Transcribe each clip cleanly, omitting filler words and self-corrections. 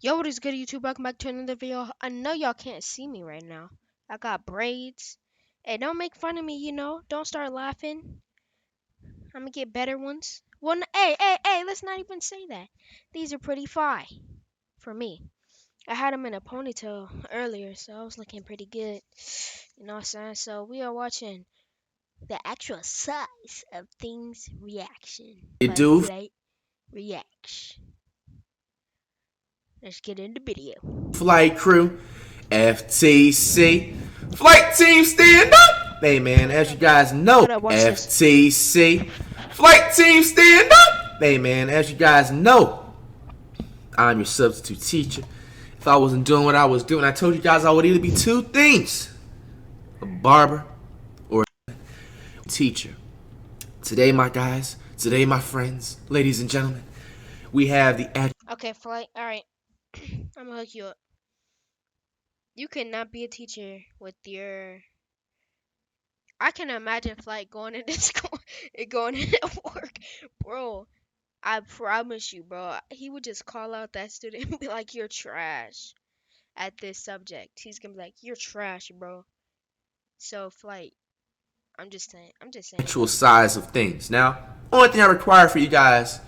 Yo, what is good, YouTube? Welcome back to another video. I know y'all can't see me right now. I got braids. Hey, don't make fun of me. Don't start laughing. I'm gonna get better ones. Well, hey, let's not even say that. These are pretty fly for me. I had them in a ponytail earlier, so I was looking pretty good. You know what I'm saying? So we are watching the actual size of things reaction You by do Flight Reacts. Let's get into video. flight crew, FTC, flight team stand up. Hey man, as you guys know, Hold up, watch this. FTC, flight team stand up. Hey man, as you guys know, I'm your substitute teacher. If I wasn't doing what I was doing, I told you guys I would either be two things: a barber or a teacher. Today, my guys, today, my friends, ladies and gentlemen, we have the Okay, Flight. Alright. I'm gonna hook you up. You cannot be a teacher with your. I can imagine Flight going into school, going into work, bro. I promise you, bro. He would just call out that student and be like, "You're trash at this subject." He's gonna be like, "You're trash, bro." So Flight, I'm just saying. I'm just saying, actual bro. size of things. Now, only thing I require for you guys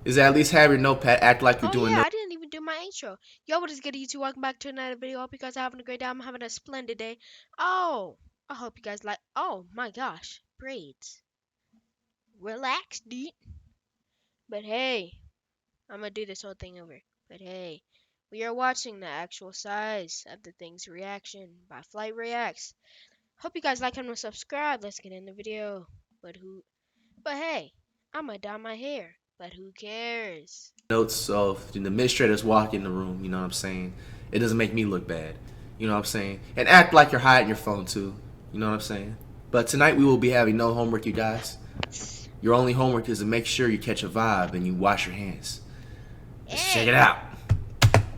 is at least have your notepad, act like you're Oh doing yeah, notes. I didn't even do my intro. Yo, what is good, YouTube? Welcome back to another video. Hope you guys are having a great day. I'm having a splendid day. Oh, I hope you guys like. Oh my gosh, braids. Relax, dude. But hey, I'm gonna do this whole thing over. But hey, we are watching the actual size of the thing's reaction by Flight Reacts. Hope you guys like and subscribe. Let's get in the video. But who? But hey, I'm gonna dye my hair. But who cares? So if the administrators walk in the room, you know what I'm saying? It doesn't make me look bad. You know what I'm saying? And act like you're hiding your phone too. You know what I'm saying? But tonight we will be having no homework, you guys. Your only homework is to make sure you catch a vibe and you wash your hands. Let's check it Hey, out.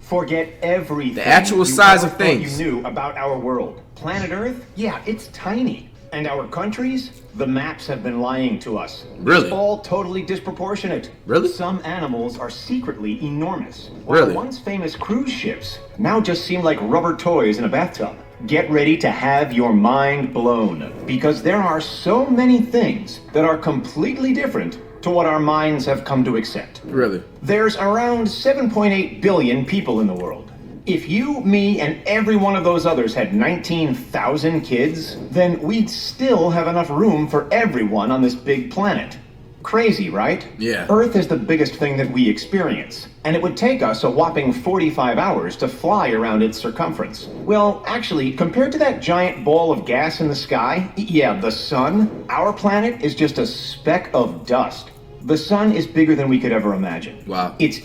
Forget everything The actual you size ever of thought things. you knew about our world. Planet Earth? Yeah, it's tiny. And our countries? The maps have been lying to us. Really? It's all totally disproportionate. Really? Some animals are secretly enormous. Really? While once famous cruise ships now just seem like rubber toys in a bathtub. Get ready to have your mind blown. Because there are so many things that are completely different to what our minds have come to accept. Really? There's around 7.8 billion people in the world. If you, me, and every one of those others had 19,000 kids, then we'd still have enough room for everyone on this big planet. Crazy, right? Yeah. Earth is the biggest thing that we experience, and it would take us a whopping 45 hours to fly around its circumference. Well, actually, compared to that giant ball of gas in the sky, yeah, the sun, our planet is just a speck of dust. The sun is bigger than we could ever imagine. Wow. It's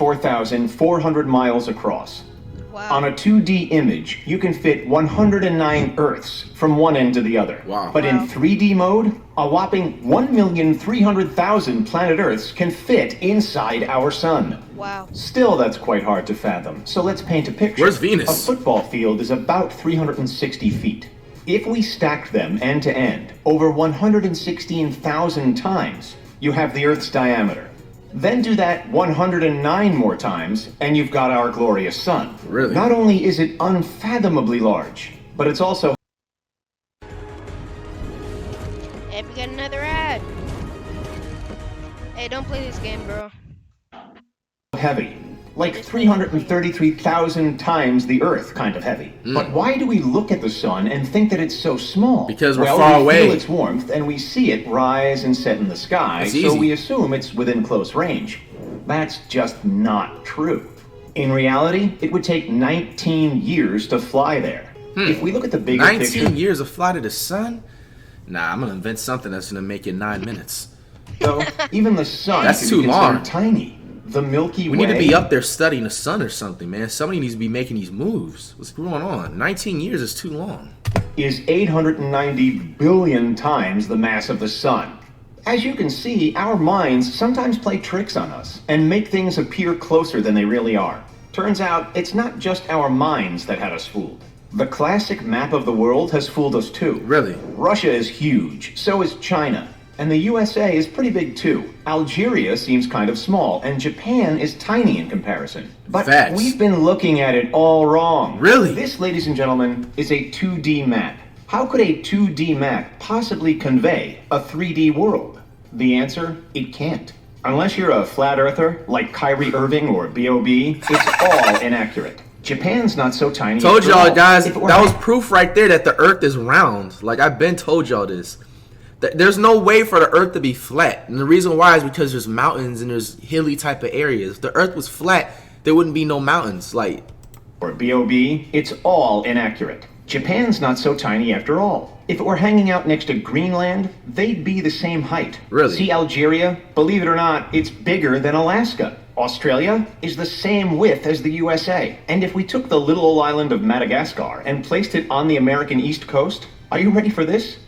864,400 miles across. On wow. a 2D image, you can fit 109 Earths from one end to the other. Wow. But in Wow. 3D mode, a whopping 1,300,000 planet Earths can fit inside our sun. Wow. Still, that's quite hard to fathom. So let's paint a picture. Where's Venus? A football field is about 360 feet. If we stacked them end to end over 116,000 times, you have the Earth's diameter. Then do that 109 more times, and you've got our glorious sun. Really? Not only is it unfathomably large, but it's also Hey, we got another ad. Hey, don't play this game, bro. heavy. Like 333,000 times the Earth kind of heavy. But why do we look at the sun and think that it's so small? Because we're well, far we away. feel its warmth and we see it rise and set in the sky, That's so easy. we assume it's within close range. That's just not true. In reality, it would take 19 years to fly there. If we look at the bigger 19 picture, years of fly to the sun? Nah, I'm gonna invent something that's gonna make it 9 minutes. though, even the sun That's can too be considered long. tiny. The Milky We Way need to be up there studying the sun or something, man. Somebody needs to be making these moves. What's going on? 19 years is too long. is 890 billion times the mass of the sun. As you can see, our minds sometimes play tricks on us and make things appear closer than they really are. Turns out, it's not just our minds that had us fooled. The classic map of the world has fooled us too. Really? Russia is huge, so is China. And the USA is pretty big too. Algeria seems kind of small, and Japan is tiny in comparison. But Facts. we've been looking at it all wrong. Really? This, ladies and gentlemen, is a 2D map. How could a 2D map possibly convey a 3D world? The answer, it can't. Unless you're a flat earther, like Kyrie Irving or B.O.B., it's all inaccurate. Japan's not so tiny. Told after y'all all. guys, If it were that was proof right there that the earth is round. Like, I've been told y'all this. There's no way for the earth to be flat. And the reason why is because there's mountains and there's hilly type of areas. If the earth was flat, there wouldn't be no mountains. Like, or B.O.B., it's all inaccurate. Japan's not so tiny after all. If it were hanging out next to Greenland, they'd be the same height. Really? See Algeria? Believe it or not, it's bigger than Alaska. Australia is the same width as the USA. And if we took the little old island of Madagascar and placed it on the American East Coast, are you ready for this?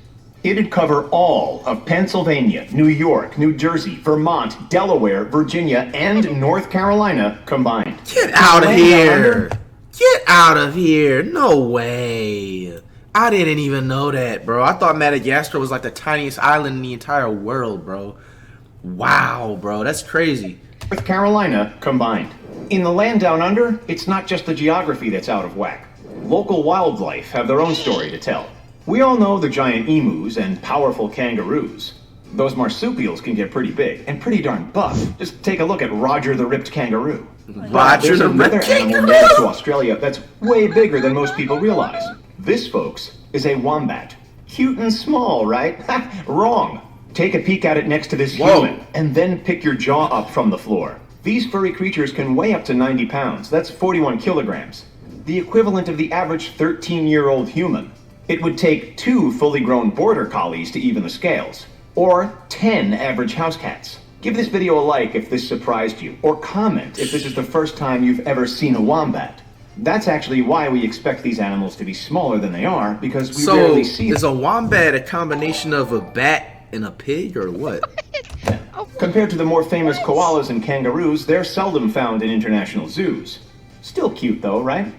It'd cover all of Pennsylvania, New York, New Jersey, Vermont, Delaware, Virginia, and North Carolina combined. get out of Land down here. under? Get out of here. No way. I didn't even know that, bro. I thought Madagascar was like the tiniest island in the entire world, bro. Wow, bro. That's crazy. North Carolina combined. In the land down under, it's not just the geography that's out of whack. Local wildlife have their own story to tell. We all know the giant emus and powerful kangaroos. Those marsupials can get pretty big and pretty darn buff. Just take a look at Roger the Ripped Kangaroo. Roger There's the another Ripped animal Kangaroo? native to Australia that's way bigger than most people realize. This, folks, is a wombat. Cute and small, right? Ha, wrong. Take a peek at it next to this Whoa. human, and then pick your jaw up from the floor. These furry creatures can weigh up to 90 pounds. That's 41 kilograms. The equivalent of the average 13-year-old human. It would take 2 fully grown border collies to even the scales. Or 10 average house cats. Give this video a like if this surprised you, or comment if this is the first time you've ever seen a wombat. That's actually why we expect these animals to be smaller than they are, because we So, rarely see is them. a wombat a combination of a bat and a pig, or what? Compared to the more famous koalas and kangaroos, they're seldom found in international zoos. Still cute though, right?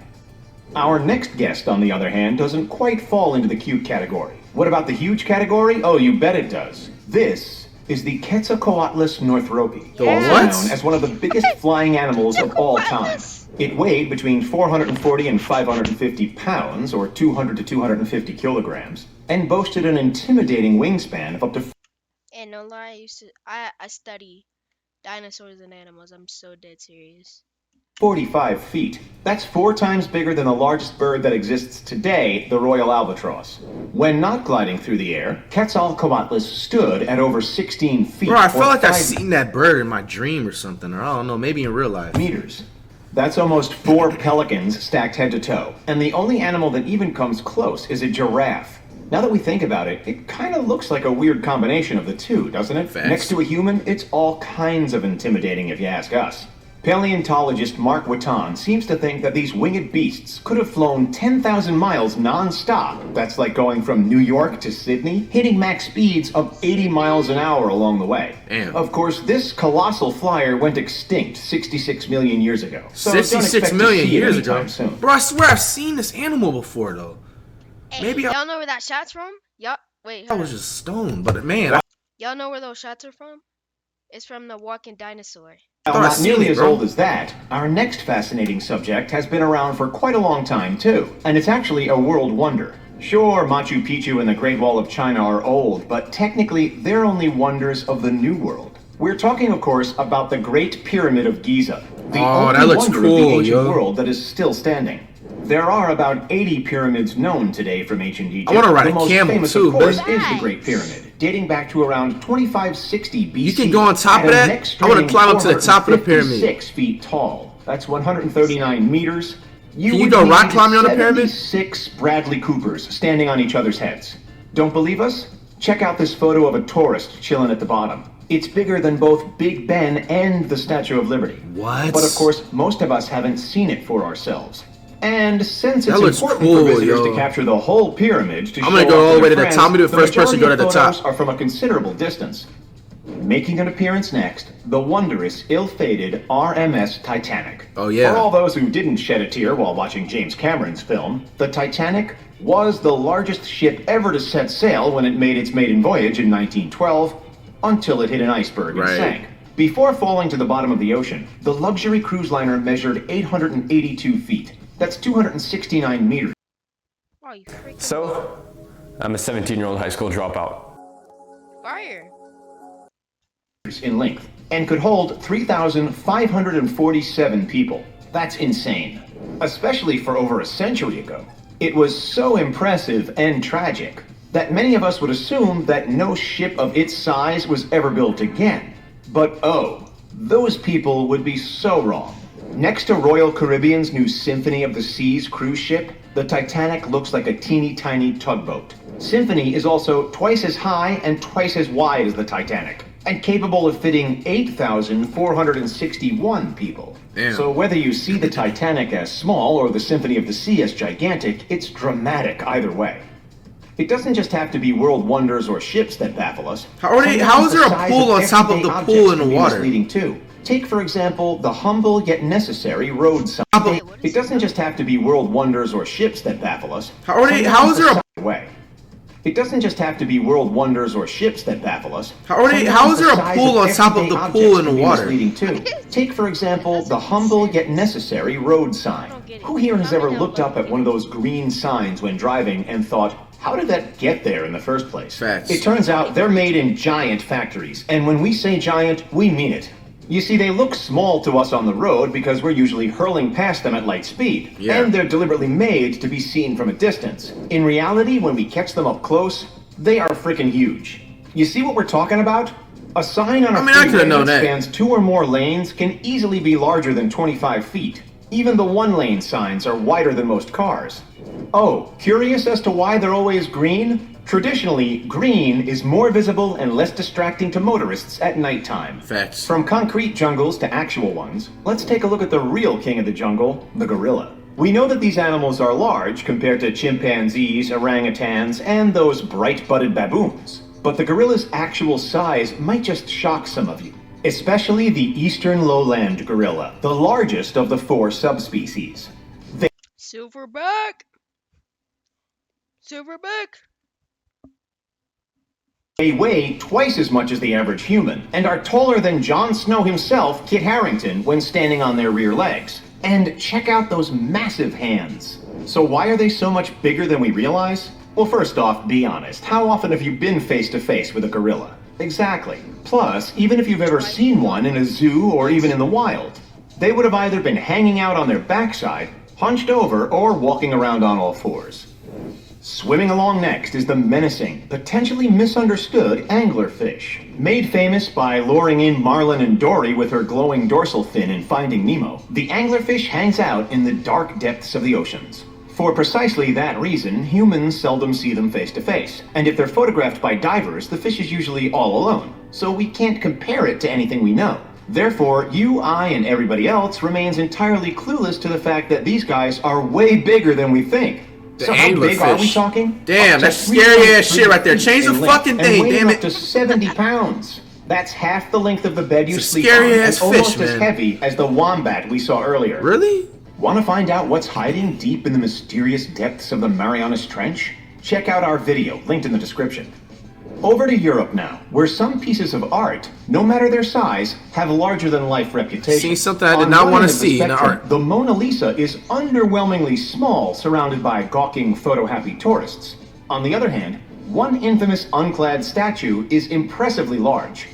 Our next guest, on the other hand, doesn't quite fall into the cute category. What about the huge category? Oh, you bet it does. This is the Quetzalcoatlus northropi, The also what? known as one of the biggest flying animals of all time. It weighed between 440 and 550 pounds, or 200 to 250 kilograms, and boasted an intimidating wingspan of up to And no lie, I study dinosaurs and animals. I'm so dead serious. 45 feet. That's 4 times bigger than the largest bird that exists today, the royal albatross. When not gliding through the air, Quetzalcoatlus stood at over 16 feet. Bro, I or felt like I've 5 seen that bird in my dream or something, or I don't know, maybe in real life. meters. That's almost 4 pelicans stacked head to toe. And the only animal that even comes close is a giraffe. Now that we think about it, it kind of looks like a weird combination of the two, doesn't it? Facts. Next to a human, it's all kinds of intimidating if you ask us. Paleontologist Mark Witton seems to think that these winged beasts could have flown 10,000 miles non-stop. That's like going from New York to Sydney, hitting max speeds of 80 miles an hour along the way. Damn. Of course, this colossal flyer went extinct 66 million years ago. So don't 66 expect to million see it years anytime ago. soon. Bro, I swear I've seen this animal before, though. Hey, Maybe I- y'all know where that shot's from? Y'all wait. I Hold was on. just stoned, but man, Y'all know where those shots are from? It's from the walking dinosaur. While thought I not seen nearly it, as bro. old as that, our next fascinating subject has been around for quite a long time, too. And it's actually a world wonder. Sure, Machu Picchu and the Great Wall of China are old, but technically they're only wonders of the New World. We're talking, of course, about the Great Pyramid of Giza. The Oh, only that looks wonder of cool, the ancient yo. world that is still standing. There are about 80 pyramids known today from ancient Egypt. wanna ride the a most camel, famous, too, of course, baby. is the Great Pyramid, dating back to around 2560 BC. You can go on top at of a that? neck I wanna straining climb up to the top of the pyramid. 456 feet tall. That's 139 meters. Can you would go need rock climbing on the pyramid? 76 Bradley Coopers standing on each other's heads. Don't believe us? Check out this photo of a tourist chilling at the bottom. It's bigger than both Big Ben and the Statue of Liberty. What? But of course, most of us haven't seen it for ourselves. And since That it's looks important cool, for visitors yo. to capture the whole pyramid to I'm gonna show go off all the way their to the friends, top. I'm gonna be the first person to majority go to of the photos top. are from a considerable distance. Making an appearance next, the wondrous, ill-fated RMS Titanic. Oh, yeah. For all those who didn't shed a tear while watching James Cameron's film, the Titanic was the largest ship ever to set sail when it made its maiden voyage in 1912, until it hit an iceberg and sank. Before falling to the bottom of the ocean, the luxury cruise liner measured 882 feet. That's 269 meters. Oh, you freaking So, I'm a 17-year-old high school dropout. fire. In length, and could hold 3,547 people. That's insane. Especially for over a century ago. It was so impressive and tragic that many of us would assume that no ship of its size was ever built again. But oh, those people would be so wrong. Next to Royal Caribbean's new Symphony of the Seas cruise ship, the Titanic looks like a teeny tiny tugboat. Symphony is also twice as high and twice as wide as the Titanic, and capable of fitting 8,461 people. Damn. So whether you see the Titanic as small or the Symphony of the Sea as gigantic, it's dramatic either way. It doesn't just have to be world wonders or ships that baffle us. How is there a pool on top of the pool in the water? Misleading too. Take, for example, the humble yet necessary road sign. It doesn't just have to be world wonders or ships that baffle us. How is there a way? It doesn't just have to be world wonders or ships that baffle us. how is there a pool on top of the pool in the water? Too. Take, for example, the humble yet necessary road sign. Who here has ever looked up at one of those green signs when driving and thought, how did that get there in the first place? Facts. It turns out they're made in giant factories, and when we say giant, we mean it. You see, they look small to us on the road because we're usually hurling past them at light speed. Yeah. And they're deliberately made to be seen from a distance. In reality, when we catch them up close, they are freaking huge. You see what we're talking about? A sign on a I freeway could've known that that. spans 2 or more lanes can easily be larger than 25 feet. Even the one-lane signs are wider than most cars. Oh, curious as to why they're always green? Traditionally, green is more visible and less distracting to motorists at nighttime. Facts. From concrete jungles to actual ones, let's take a look at the real king of the jungle, the gorilla. We know that these animals are large compared to chimpanzees, orangutans, and those bright-butted baboons. But the gorilla's actual size might just shock some of you. Especially the eastern lowland gorilla, the largest of the 4 subspecies. Silverback. Silverback. They weigh twice as much as the average human, and are taller than Jon Snow himself, Kit Harington, when standing on their rear legs. And check out those massive hands. So why are they so much bigger than we realize? Well, first off, be honest. How often have you been face to face with a gorilla? Exactly. Plus, even if you've ever seen one in a zoo or even in the wild, they would have either been hanging out on their backside, hunched over, or walking around on all fours. Swimming along next is the menacing, potentially misunderstood anglerfish. Made famous by luring in Marlin and Dory with her glowing dorsal fin in Finding Nemo, the anglerfish hangs out in the dark depths of the oceans. For precisely that reason, humans seldom see them face to face. And if they're photographed by divers, the fish is usually all alone. So we can't compare it to anything we know. Therefore, you, I, and everybody else remains entirely clueless to the fact that these guys are way bigger than we think. The So how big are we anglerfish. talking? Damn, Up to that's scary ass 3.3 shit right there. feet Change the in length fucking and thing, weighing damn up it. to 70 pounds. That's half the length of the bed you It's a sleep scary on, ass and almost fish, as man. heavy as the wombat we saw earlier. Really? Want to find out what's hiding deep in the mysterious depths of the Marianas Trench? Check out our video, linked in the description. Over to Europe now, where some pieces of art, no matter their size, have larger-than-life reputation. Seen something I did On not one want end to of the see in spectrum, art. The Mona Lisa is underwhelmingly small, surrounded by gawking, photo-happy tourists. On the other hand, one infamous unclad statue is impressively large.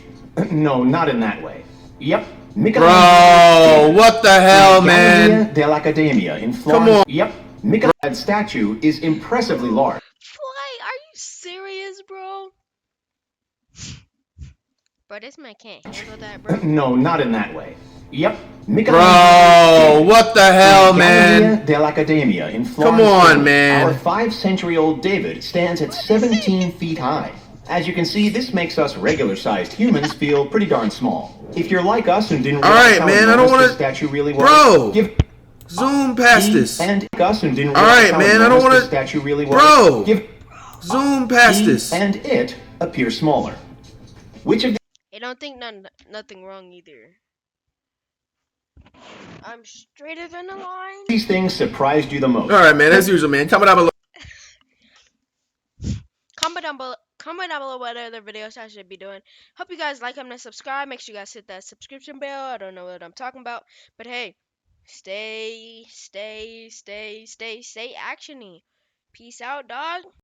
No, not in that way. Yep. Bro, what the hell, Galleria man? dell'Accademia in Florence. Come on. Yep. Michelangelo's statue is impressively large. Why? Are you serious, bro? Bro, this man can't handle that, bro. No, not in that way. Yep. Bro, what the hell, Galleria man? dell'Accademia in Florence. Come on, Italy. man. Our 5-century-old David stands at 17 feet high. As you can see, this makes us regular-sized humans feel pretty darn small. If you're like us and didn't realize Alright, how man, I don't enormous wanna- the statue really was, Bro, give Zoom past this. and us and didn't Alright, realize how man, I don't enormous wanna- the statue really was, Bro, give Zoom past this. and it appear smaller. Which of don't think nothing wrong either. I'm straighter than the line. These things surprised you the most? All right, man. As usual, man. Comment down below. Comment down below what other videos I should be doing. Hope you guys like, comment, and subscribe. Make sure you guys hit that subscription bell. I don't know what I'm talking about, but hey, stay actiony. Peace out, dog.